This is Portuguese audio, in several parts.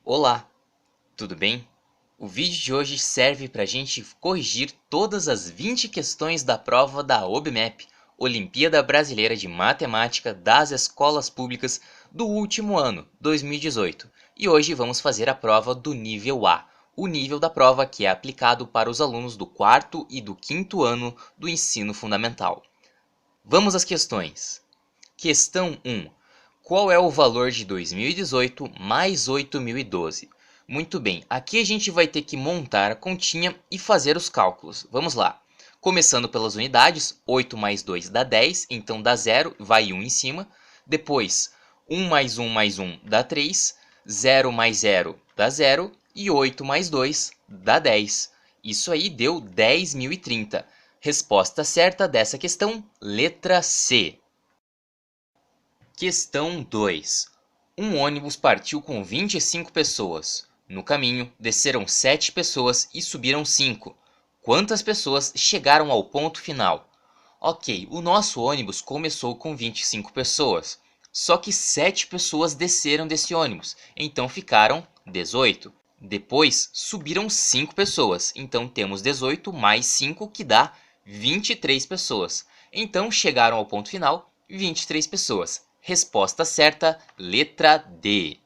Olá, tudo bem? O vídeo de hoje serve para a gente corrigir todas as 20 questões da prova da OBMEP, Olimpíada Brasileira de Matemática das Escolas Públicas do último ano, 2018. E hoje vamos fazer a prova do nível A, o nível da prova que é aplicado para os alunos do quarto e do quinto ano do ensino fundamental. Vamos às questões. Questão 1. Qual é o valor de 2018 mais 8.012? Muito bem, aqui a gente vai ter que montar a continha e fazer os cálculos. Vamos lá. Começando pelas unidades, 8 mais 2 dá 10, então dá 0, vai 1 em cima. Depois, 1 mais 1 dá 3, 0 mais 0 dá 0 e 8 mais 2 dá 10. Isso aí deu 10.030. Resposta certa dessa questão, letra C. Questão 2. Um ônibus partiu com 25 pessoas. No caminho, desceram 7 pessoas e subiram 5. Quantas pessoas chegaram ao ponto final? Ok, o nosso ônibus começou com 25 pessoas. Só que 7 pessoas desceram desse ônibus, então ficaram 18. Depois subiram 5 pessoas, então temos 18 mais 5 que dá 23 pessoas. Então chegaram ao ponto final 23 pessoas. Resposta certa, letra D.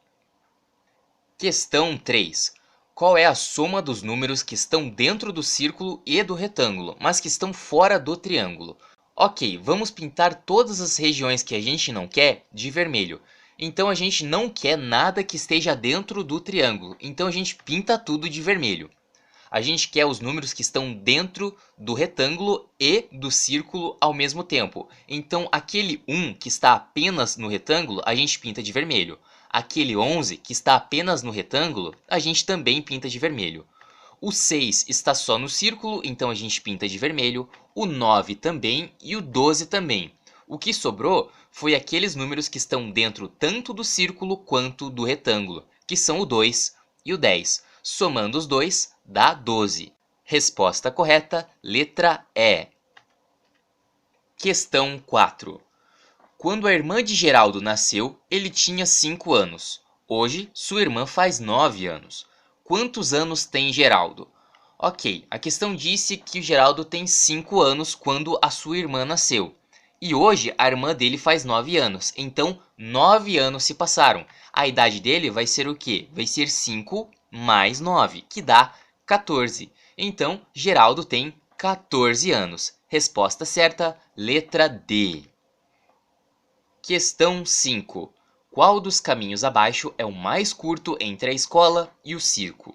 Questão 3. Qual é a soma dos números que estão dentro do círculo e do retângulo, mas que estão fora do triângulo? Ok, vamos pintar todas as regiões que a gente não quer de vermelho. Então a gente não quer nada que esteja dentro do triângulo, então a gente pinta tudo de vermelho. A gente quer os números que estão dentro do retângulo e do círculo ao mesmo tempo. Então, aquele 1 que está apenas no retângulo, a gente pinta de vermelho. Aquele 11 que está apenas no retângulo, a gente também pinta de vermelho. O 6 está só no círculo, então a gente pinta de vermelho. O 9 também e o 12 também. O que sobrou foi aqueles números que estão dentro tanto do círculo quanto do retângulo, que são o 2 e o 10. Somando os dois, dá 12. Resposta correta, letra E. Questão 4. Quando a irmã de Geraldo nasceu, ele tinha 5 anos. Hoje, sua irmã faz 9 anos. Quantos anos tem Geraldo? Ok, a questão disse que o Geraldo tem 5 anos quando a sua irmã nasceu. E hoje a irmã dele faz 9 anos, então 9 anos se passaram. A idade dele vai ser o quê? Vai ser 5 mais 9, que dá 14. Então, Geraldo tem 14 anos. Resposta certa, letra D. Questão 5. Qual dos caminhos abaixo é o mais curto entre a escola e o circo?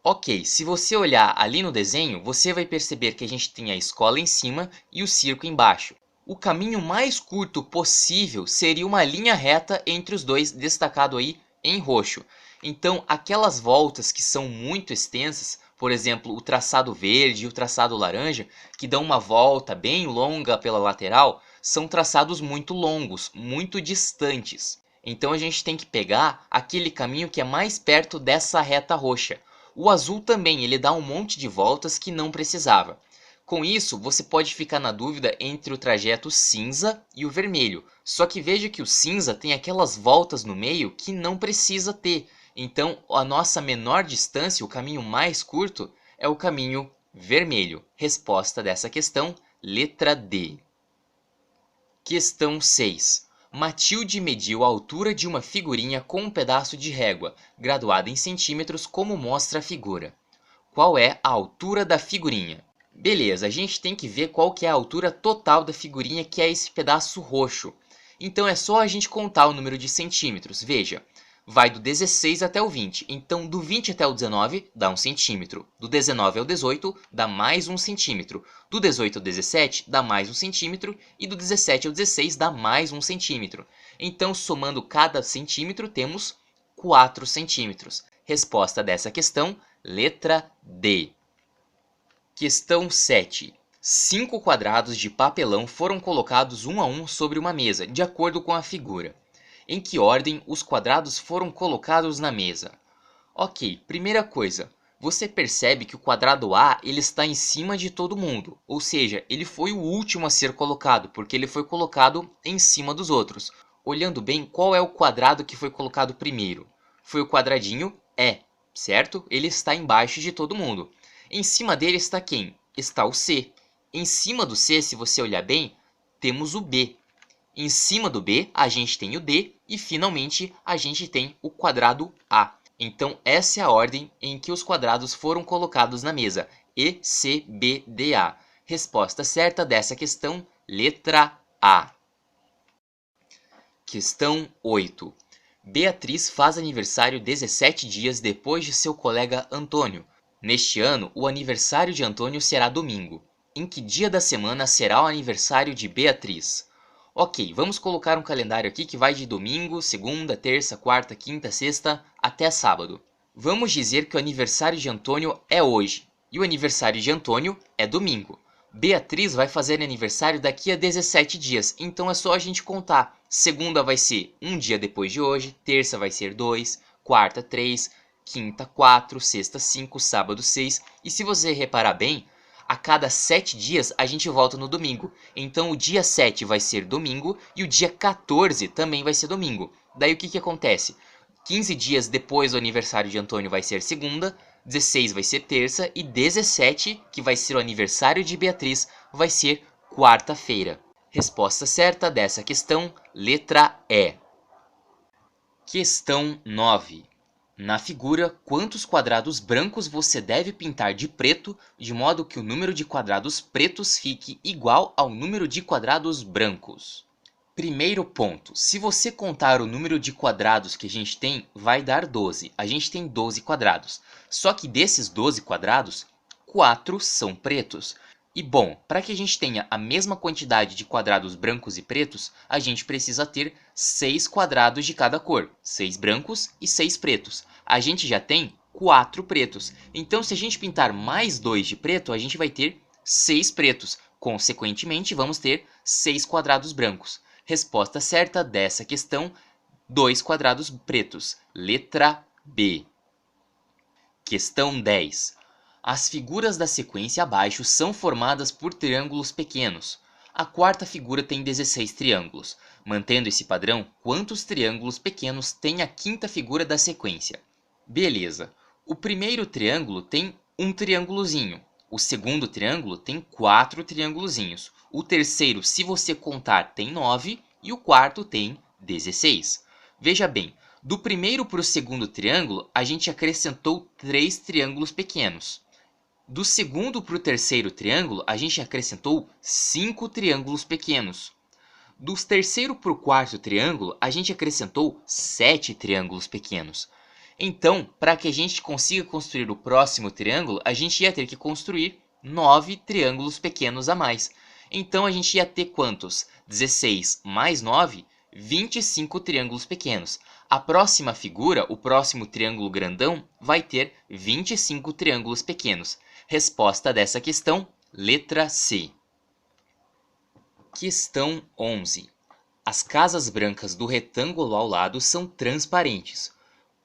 Ok, se você olhar ali no desenho, você vai perceber que a gente tem a escola em cima e o circo embaixo. O caminho mais curto possível seria uma linha reta entre os dois, destacado aí em roxo. Então, aquelas voltas que são muito extensas, por exemplo, o traçado verde e o traçado laranja, que dão uma volta bem longa pela lateral, são traçados muito longos, muito distantes. Então a gente tem que pegar aquele caminho que é mais perto dessa reta roxa. O azul também, ele dá um monte de voltas que não precisava. Com isso, você pode ficar na dúvida entre o trajeto cinza e o vermelho. Só que veja que o cinza tem aquelas voltas no meio que não precisa ter. Então, a nossa menor distância, o caminho mais curto, é o caminho vermelho. Resposta dessa questão, letra D. Questão 6. Matilde mediu a altura de uma figurinha com um pedaço de régua, graduada em centímetros como mostra a figura. Qual é a altura da figurinha? Beleza, a gente tem que ver qual que é a altura total da figurinha, que é esse pedaço roxo. Então é só a gente contar o número de centímetros. Veja, vai do 16 até o 20. Então do 20 até o 19 dá 1 centímetro. Do 19 ao 18 dá mais 1 centímetro. Do 18 ao 17 dá mais 1 centímetro. E do 17 ao 16 dá mais 1 centímetro. Então somando cada centímetro temos 4 centímetros. Resposta dessa questão, letra D. Questão 7. 5 quadrados de papelão foram colocados um a um sobre uma mesa, de acordo com a figura. Em que ordem os quadrados foram colocados na mesa? Ok, primeira coisa, você percebe que o quadrado A ele está em cima de todo mundo, ou seja, ele foi o último a ser colocado, porque ele foi colocado em cima dos outros. Olhando bem, qual é o quadrado que foi colocado primeiro? Foi o quadradinho E, certo? Ele está embaixo de todo mundo. Em cima dele está quem? Está o C. Em cima do C, se você olhar bem, temos o B. Em cima do B, a gente tem o D e, finalmente, a gente tem o quadrado A. Então, essa é a ordem em que os quadrados foram colocados na mesa. E, C, B, D, A. Resposta certa dessa questão, letra A. Questão 8. Beatriz faz aniversário 17 dias depois de seu colega Antônio. Neste ano, o aniversário de Antônio será domingo. Em que dia da semana será o aniversário de Beatriz? Ok, vamos colocar um calendário aqui que vai de domingo, segunda, terça, quarta, quinta, sexta até sábado. Vamos dizer que o aniversário de Antônio é hoje e o aniversário de Antônio é domingo. Beatriz vai fazer aniversário daqui a 17 dias, então é só a gente contar. Segunda vai ser um dia depois de hoje, terça vai ser 2, quarta 3, quinta 4, sexta 5, sábado 6. E se você reparar bem, a cada 7 dias a gente volta no domingo. Então o dia 7 vai ser domingo e o dia 14 também vai ser domingo. Daí o que acontece? 15 dias depois do aniversário de Antônio vai ser segunda, 16 vai ser terça e 17, que vai ser o aniversário de Beatriz, vai ser quarta-feira. Resposta certa dessa questão, letra E. Questão 9. Na figura, quantos quadrados brancos você deve pintar de preto, de modo que o número de quadrados pretos fique igual ao número de quadrados brancos? Primeiro ponto, se você contar o número de quadrados que a gente tem, vai dar 12. A gente tem 12 quadrados. Só que desses 12 quadrados, 4 são pretos. E bom, para que a gente tenha a mesma quantidade de quadrados brancos e pretos, a gente precisa ter 6 quadrados de cada cor. 6 brancos e 6 pretos. A gente já tem 4 pretos. Então, se a gente pintar mais 2 de preto, a gente vai ter 6 pretos. Consequentemente, vamos ter 6 quadrados brancos. Resposta certa dessa questão, 2 quadrados pretos. Letra B. Questão 10. As figuras da sequência abaixo são formadas por triângulos pequenos. A quarta figura tem 16 triângulos. Mantendo esse padrão, quantos triângulos pequenos tem a quinta figura da sequência? Beleza. O primeiro triângulo tem um triângulozinho. O segundo triângulo tem 4 triângulozinhos. O terceiro, se você contar, tem 9 e o quarto tem 16. Veja bem, do primeiro para o segundo triângulo, a gente acrescentou 3 triângulos pequenos. Do segundo para o terceiro triângulo, a gente acrescentou 5 triângulos pequenos. Do terceiro para o quarto triângulo, a gente acrescentou 7 triângulos pequenos. Então, para que a gente consiga construir o próximo triângulo, a gente ia ter que construir 9 triângulos pequenos a mais. Então, a gente ia ter quantos? 16 mais 9, 25 triângulos pequenos. A próxima figura, o próximo triângulo grandão, vai ter 25 triângulos pequenos. Resposta dessa questão, letra C. Questão 11. As casas brancas do retângulo ao lado são transparentes.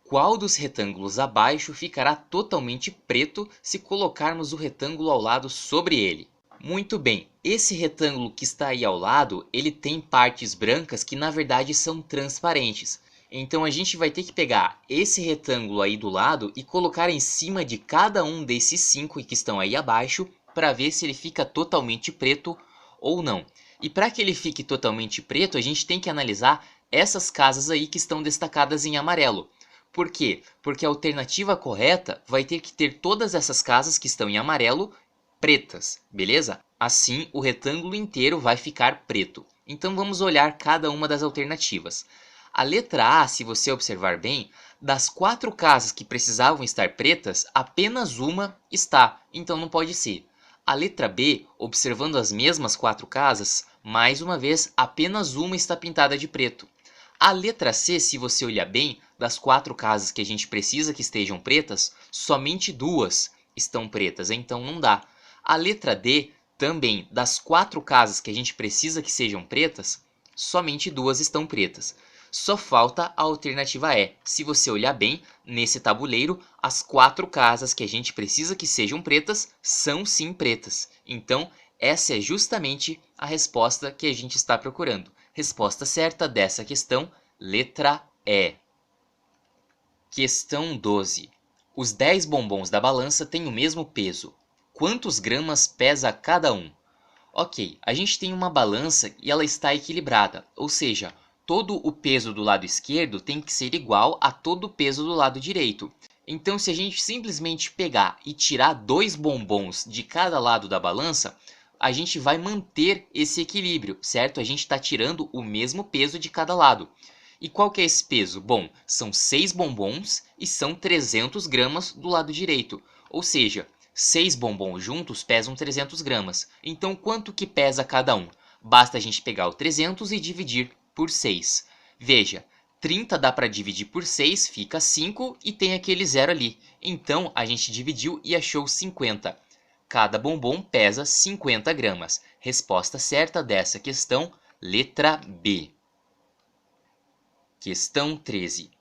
Qual dos retângulos abaixo ficará totalmente preto se colocarmos o retângulo ao lado sobre ele? Muito bem, esse retângulo que está aí ao lado, ele tem partes brancas que na verdade são transparentes. Então a gente vai ter que pegar esse retângulo aí do lado e colocar em cima de cada um desses 5 que estão aí abaixo para ver se ele fica totalmente preto ou não. E para que ele fique totalmente preto, a gente tem que analisar essas casas aí que estão destacadas em amarelo. Por quê? Porque a alternativa correta vai ter que ter todas essas casas que estão em amarelo pretas, beleza? Assim, o retângulo inteiro vai ficar preto. Então vamos olhar cada uma das alternativas. A letra A, se você observar bem, das 4 casas que precisavam estar pretas, apenas uma está, então não pode ser. A letra B, observando as mesmas 4 casas, mais uma vez, apenas uma está pintada de preto. A letra C, se você olhar bem, das 4 casas que a gente precisa que estejam pretas, somente 2 estão pretas, então não dá. A letra D, também, das 4 casas que a gente precisa que sejam pretas, somente 2 estão pretas. Só falta a alternativa E. Se você olhar bem, nesse tabuleiro, as 4 casas que a gente precisa que sejam pretas são sim pretas. Então, essa é justamente a resposta que a gente está procurando. Resposta certa dessa questão, letra E. Questão 12. Os 10 bombons da balança têm o mesmo peso. Quantos gramas pesa cada um? Ok, a gente tem uma balança e ela está equilibrada, ou seja, todo o peso do lado esquerdo tem que ser igual a todo o peso do lado direito. Então, se a gente simplesmente pegar e tirar 2 bombons de cada lado da balança, a gente vai manter esse equilíbrio, certo? A gente está tirando o mesmo peso de cada lado. E qual que é esse peso? Bom, são 6 bombons e são 300 gramas do lado direito. Ou seja, 6 bombons juntos pesam 300 gramas. Então, quanto que pesa cada um? Basta a gente pegar o 300 e dividir por 6. Veja, 30 dá para dividir por 6, fica 5 e tem aquele zero ali. Então, a gente dividiu e achou 50. Cada bombom pesa 50 gramas. Resposta certa dessa questão, letra B. Questão 13.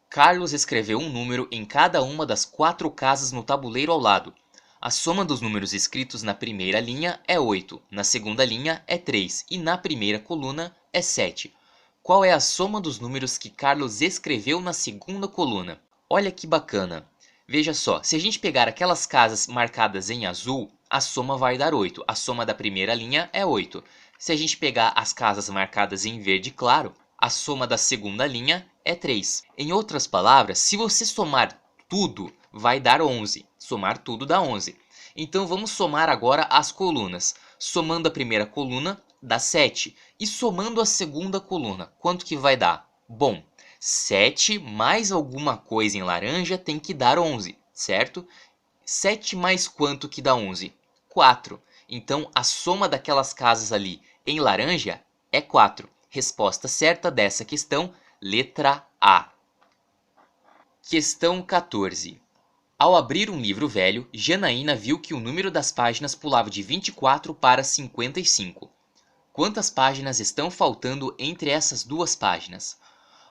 Carlos escreveu um número em cada uma das 4 casas no tabuleiro ao lado. A soma dos números escritos na primeira linha é 8, na segunda linha é 3 e na primeira coluna é 7. Qual é a soma dos números que Carlos escreveu na segunda coluna? Olha que bacana! Veja só, se a gente pegar aquelas casas marcadas em azul, a soma vai dar 8. A soma da primeira linha é 8. Se a gente pegar as casas marcadas em verde claro, a soma da segunda linha é 3. Em outras palavras, se você somar tudo, vai dar 11. Somar tudo dá 11. Então vamos somar agora as colunas. Somando a primeira coluna, dá 7. E somando a segunda coluna, quanto que vai dar? Bom, 7 mais alguma coisa em laranja tem que dar 11, certo? 7 mais quanto que dá 11? 4. Então a soma daquelas casas ali em laranja é 4. Resposta certa dessa questão, letra A. Questão 14. Ao abrir um livro velho, Janaína viu que o número das páginas pulava de 24 para 55. Quantas páginas estão faltando entre essas duas páginas?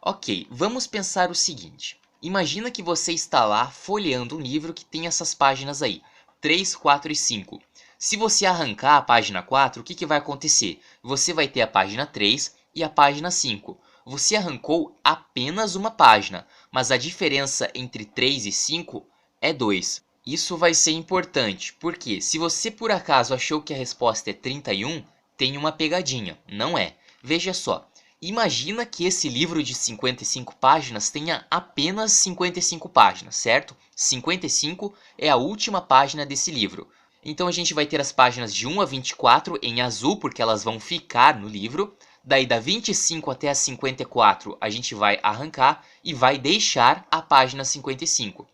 Ok, vamos pensar o seguinte. Imagina que você está lá folheando um livro que tem essas páginas aí, 3, 4 e 5. Se você arrancar a página 4, o que vai acontecer? Você vai ter a página 3 e a página 5. Você arrancou apenas uma página, mas a diferença entre 3 e 5 é 2. Isso vai ser importante, porque se você por acaso achou que a resposta é 31, tem uma pegadinha, não é? Veja só, imagina que esse livro de 55 páginas tenha apenas 55 páginas, certo? 55 é a última página desse livro. Então a gente vai ter as páginas de 1 a 24 em azul, porque elas vão ficar no livro. Daí da 25 até a 54 a gente vai arrancar e vai deixar a página 55.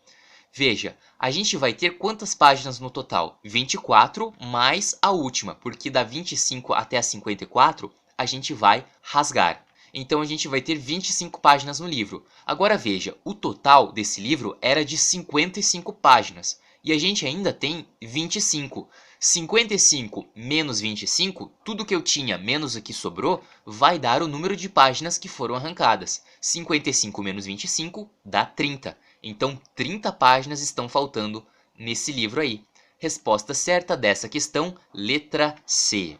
Veja, a gente vai ter quantas páginas no total? 24 mais a última, porque da 25 até a 54 a gente vai rasgar. Então a gente vai ter 25 páginas no livro. Agora veja, o total desse livro era de 55 páginas e a gente ainda tem 25. 55 menos 25, tudo que eu tinha menos o que sobrou, vai dar o número de páginas que foram arrancadas. 55 menos 25 dá 30. Então 30 páginas estão faltando nesse livro aí. Resposta certa dessa questão, letra C.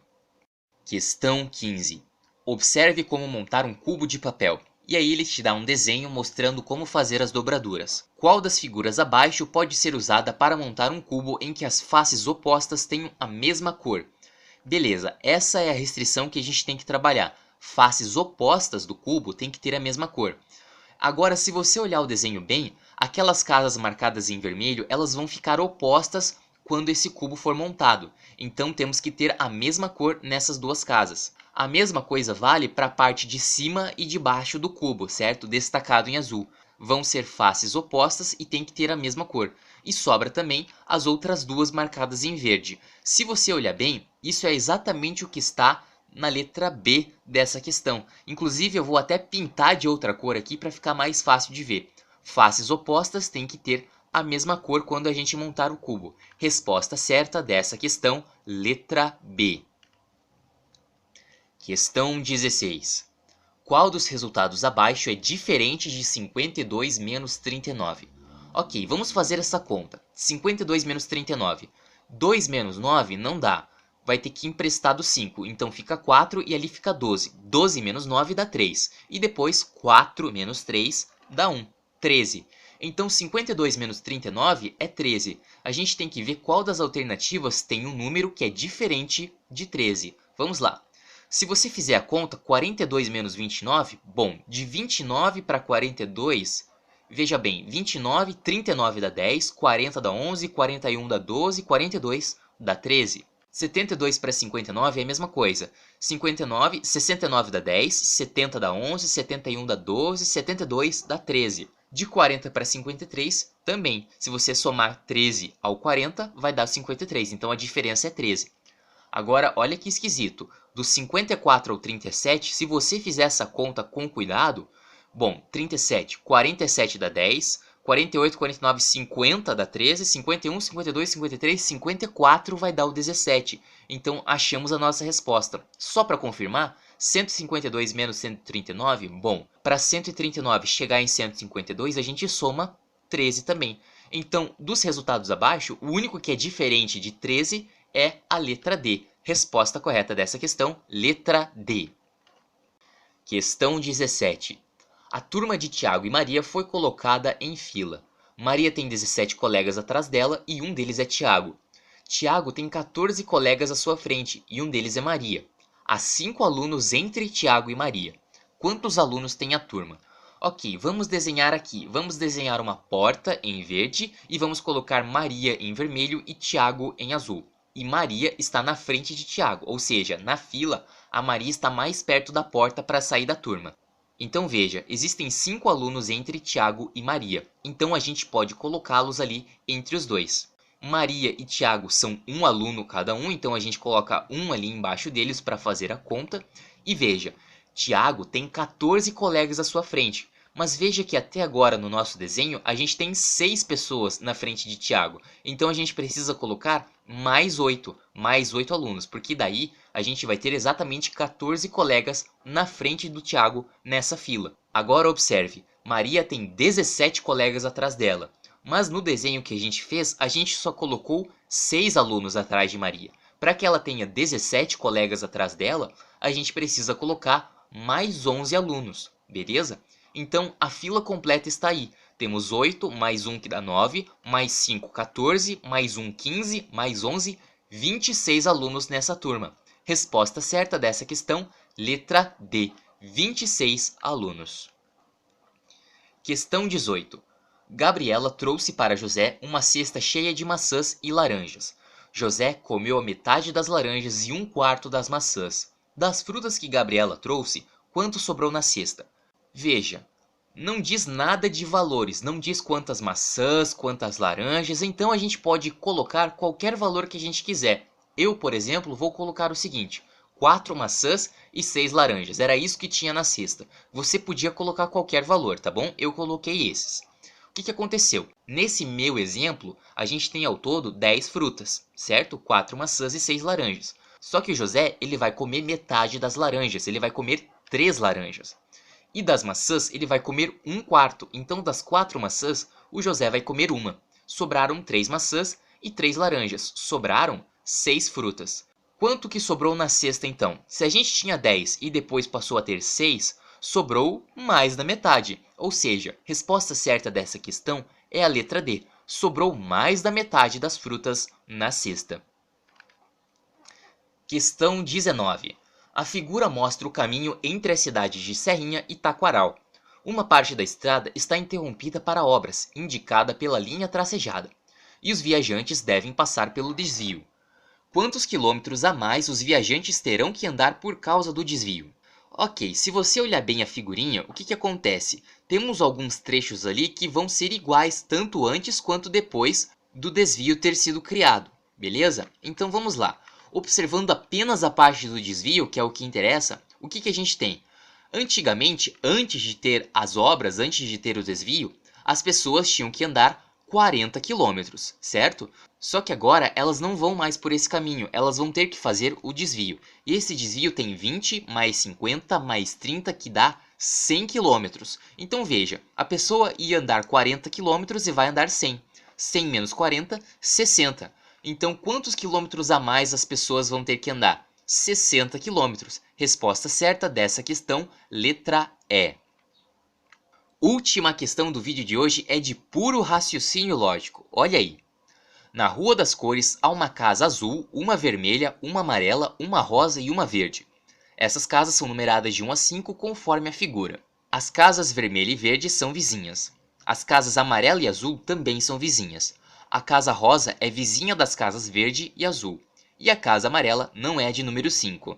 Questão 15. Observe como montar um cubo de papel. E aí ele te dá um desenho mostrando como fazer as dobraduras. Qual das figuras abaixo pode ser usada para montar um cubo em que as faces opostas tenham a mesma cor? Beleza, essa é a restrição que a gente tem que trabalhar. Faces opostas do cubo tem que ter a mesma cor. Agora, se você olhar o desenho bem, aquelas casas marcadas em vermelho, elas vão ficar opostas quando esse cubo for montado. Então temos que ter a mesma cor nessas duas casas. A mesma coisa vale para a parte de cima e de baixo do cubo, certo? Destacado em azul. Vão ser faces opostas e tem que ter a mesma cor. E sobra também as outras duas marcadas em verde. Se você olhar bem, isso é exatamente o que está na letra B dessa questão. Inclusive eu vou até pintar de outra cor aqui para ficar mais fácil de ver. Faces opostas têm que ter a mesma cor quando a gente montar o cubo. Resposta certa dessa questão, letra B. Questão 16. Qual dos resultados abaixo é diferente de 52 menos 39? Ok, vamos fazer essa conta. 52 menos 39. 2 menos 9 não dá. Vai ter que emprestar do 5. Então fica 4 e ali fica 12. 12 menos 9 dá 3. E depois 4 menos 3 dá 1. 13. Então 52 menos 39 é 13. A gente tem que ver qual das alternativas tem um número que é diferente de 13. Vamos lá. Se você fizer a conta, 42 menos 29, bom, de 29 para 42, veja bem, 29, 39 dá 10, 40 dá 11, 41 dá 12, 42 dá 13. 72 para 59 é a mesma coisa. 59, 69 dá 10, 70 dá 11, 71 dá 12, 72 dá 13. De 40 para 53 também. Se você somar 13 ao 40, vai dar 53. Então a diferença é 13. Agora, olha que esquisito. Do 54 ao 37, se você fizer essa conta com cuidado, bom, 37, 47 dá 10, 48, 49, 50 dá 13, 51, 52, 53, 54 vai dar o 17. Então, achamos a nossa resposta. Só para confirmar, 152 menos 139, bom, para 139 chegar em 152, a gente soma 13 também. Então, dos resultados abaixo, o único que é diferente de 13 é a letra D. Resposta correta dessa questão, letra D. Questão 17. A turma de Tiago e Maria foi colocada em fila. Maria tem 17 colegas atrás dela e um deles é Tiago. Tiago tem 14 colegas à sua frente e um deles é Maria. Há 5 alunos entre Tiago e Maria. Quantos alunos tem a turma? Ok, vamos desenhar aqui. Vamos desenhar uma porta em verde e vamos colocar Maria em vermelho e Tiago em azul. E Maria está na frente de Tiago, ou seja, na fila, a Maria está mais perto da porta para sair da turma. Então veja, existem 5 alunos entre Tiago e Maria, então a gente pode colocá-los ali entre os dois. Maria e Tiago são um aluno cada um, então a gente coloca um ali embaixo deles para fazer a conta. E veja, Tiago tem 14 colegas à sua frente, mas veja que até agora no nosso desenho a gente tem 6 pessoas na frente de Tiago, então a gente precisa colocar mais 8 alunos, porque daí a gente vai ter exatamente 14 colegas na frente do Tiago nessa fila. Agora observe, Maria tem 17 colegas atrás dela, mas no desenho que a gente fez, a gente só colocou 6 alunos atrás de Maria. Para que ela tenha 17 colegas atrás dela, a gente precisa colocar mais 11 alunos, beleza? Então a fila completa está aí. Temos 8, mais 1 que dá 9, mais 5, 14, mais 1, 15, mais 11, 26 alunos nessa turma. Resposta certa dessa questão, letra D, 26 alunos. Questão 18. Gabriela trouxe para José uma cesta cheia de maçãs e laranjas. José comeu a metade das laranjas e um quarto das maçãs. Das frutas que Gabriela trouxe, quanto sobrou na cesta? Veja, não diz nada de valores, não diz quantas maçãs, quantas laranjas, então a gente pode colocar qualquer valor que a gente quiser. Eu, por exemplo, vou colocar o seguinte, 4 maçãs e 6 laranjas, era isso que tinha na cesta. Você podia colocar qualquer valor, tá bom? Eu coloquei esses. O que aconteceu? Nesse meu exemplo, a gente tem ao todo 10 frutas, certo? 4 maçãs e 6 laranjas. Só que o José, ele vai comer metade das laranjas, ele vai comer 3 laranjas. E das maçãs ele vai comer um quarto, então das 4 maçãs o José vai comer uma. Sobraram 3 maçãs e 3 laranjas, sobraram 6 frutas. Quanto que sobrou na cesta então? Se a gente tinha 10 e depois passou a ter 6, sobrou mais da metade. Ou seja, resposta certa dessa questão é a letra D. Sobrou mais da metade das frutas na cesta. Questão 19. A figura mostra o caminho entre as cidades de Serrinha e Taquaral. Uma parte da estrada está interrompida para obras, indicada pela linha tracejada, e os viajantes devem passar pelo desvio. Quantos quilômetros a mais os viajantes terão que andar por causa do desvio? Ok, se você olhar bem a figurinha, o que acontece? Temos alguns trechos ali que vão ser iguais tanto antes quanto depois do desvio ter sido criado, beleza? Então vamos lá. Observando apenas a parte do desvio, que é o que interessa, o que a gente tem? Antigamente, antes de ter as obras, antes de ter o desvio, as pessoas tinham que andar 40 quilômetros, certo? Só que agora elas não vão mais por esse caminho, elas vão ter que fazer o desvio. E esse desvio tem 20 mais 50 mais 30 que dá 100 quilômetros. Então veja, a pessoa ia andar 40 quilômetros e vai andar 100. 100 menos 40, 60. Então, quantos quilômetros a mais as pessoas vão ter que andar? 60 quilômetros. Resposta certa dessa questão, letra E. Última questão do vídeo de hoje é de puro raciocínio lógico. Olha aí. Na Rua das Cores há uma casa azul, uma vermelha, uma amarela, uma rosa e uma verde. Essas casas são numeradas de 1 a 5 conforme a figura. As casas vermelha e verde são vizinhas. As casas amarela e azul também são vizinhas. A casa rosa é vizinha das casas verde e azul. E a casa amarela não é de número 5.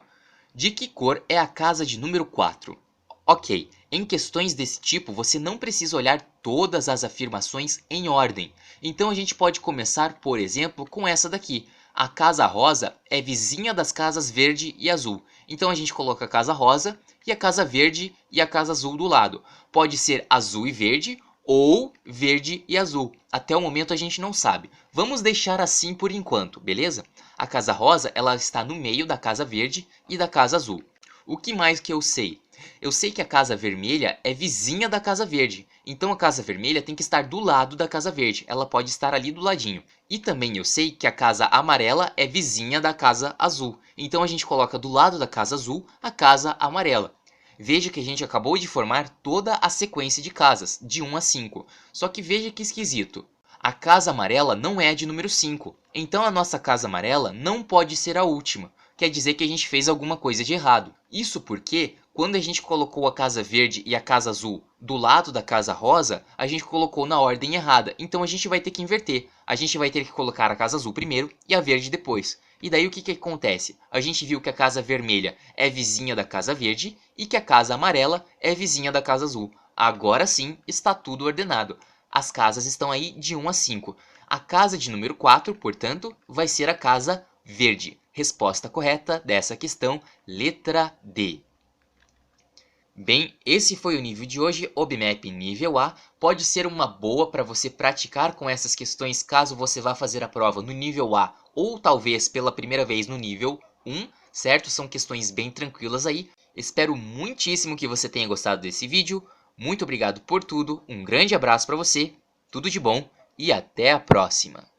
De que cor é a casa de número 4? Ok, em questões desse tipo você não precisa olhar todas as afirmações em ordem. Então a gente pode começar, por exemplo, com essa daqui. A casa rosa é vizinha das casas verde e azul. Então a gente coloca a casa rosa e a casa verde e a casa azul do lado. Pode ser azul e verde ou verde e azul. Até o momento a gente não sabe. Vamos deixar assim por enquanto, beleza? A casa rosa ela está no meio da casa verde e da casa azul. O que mais que eu sei? Eu sei que a casa vermelha é vizinha da casa verde, então a casa vermelha tem que estar do lado da casa verde, ela pode estar ali do ladinho. E também eu sei que a casa amarela é vizinha da casa azul, então a gente coloca do lado da casa azul a casa amarela. Veja que a gente acabou de formar toda a sequência de casas, de 1 a 5, só que veja que esquisito. A casa amarela não é de número 5, então a nossa casa amarela não pode ser a última. Quer dizer que a gente fez alguma coisa de errado. Isso porque, quando a gente colocou a casa verde e a casa azul do lado da casa rosa, a gente colocou na ordem errada. Então a gente vai ter que inverter. A gente vai ter que colocar a casa azul primeiro e a verde depois. E daí o que acontece? A gente viu que a casa vermelha é vizinha da casa verde e que a casa amarela é vizinha da casa azul. Agora sim está tudo ordenado. As casas estão aí de 1 a 5. A casa de número 4, portanto, vai ser a casa verde. Resposta correta dessa questão, letra D. Bem, esse foi o nível de hoje, OBMAP nível A. Pode ser uma boa para você praticar com essas questões caso você vá fazer a prova no nível A ou talvez pela primeira vez no nível 1, certo? São questões bem tranquilas aí. Espero muitíssimo que você tenha gostado desse vídeo. Muito obrigado por tudo, um grande abraço para você, tudo de bom e até a próxima!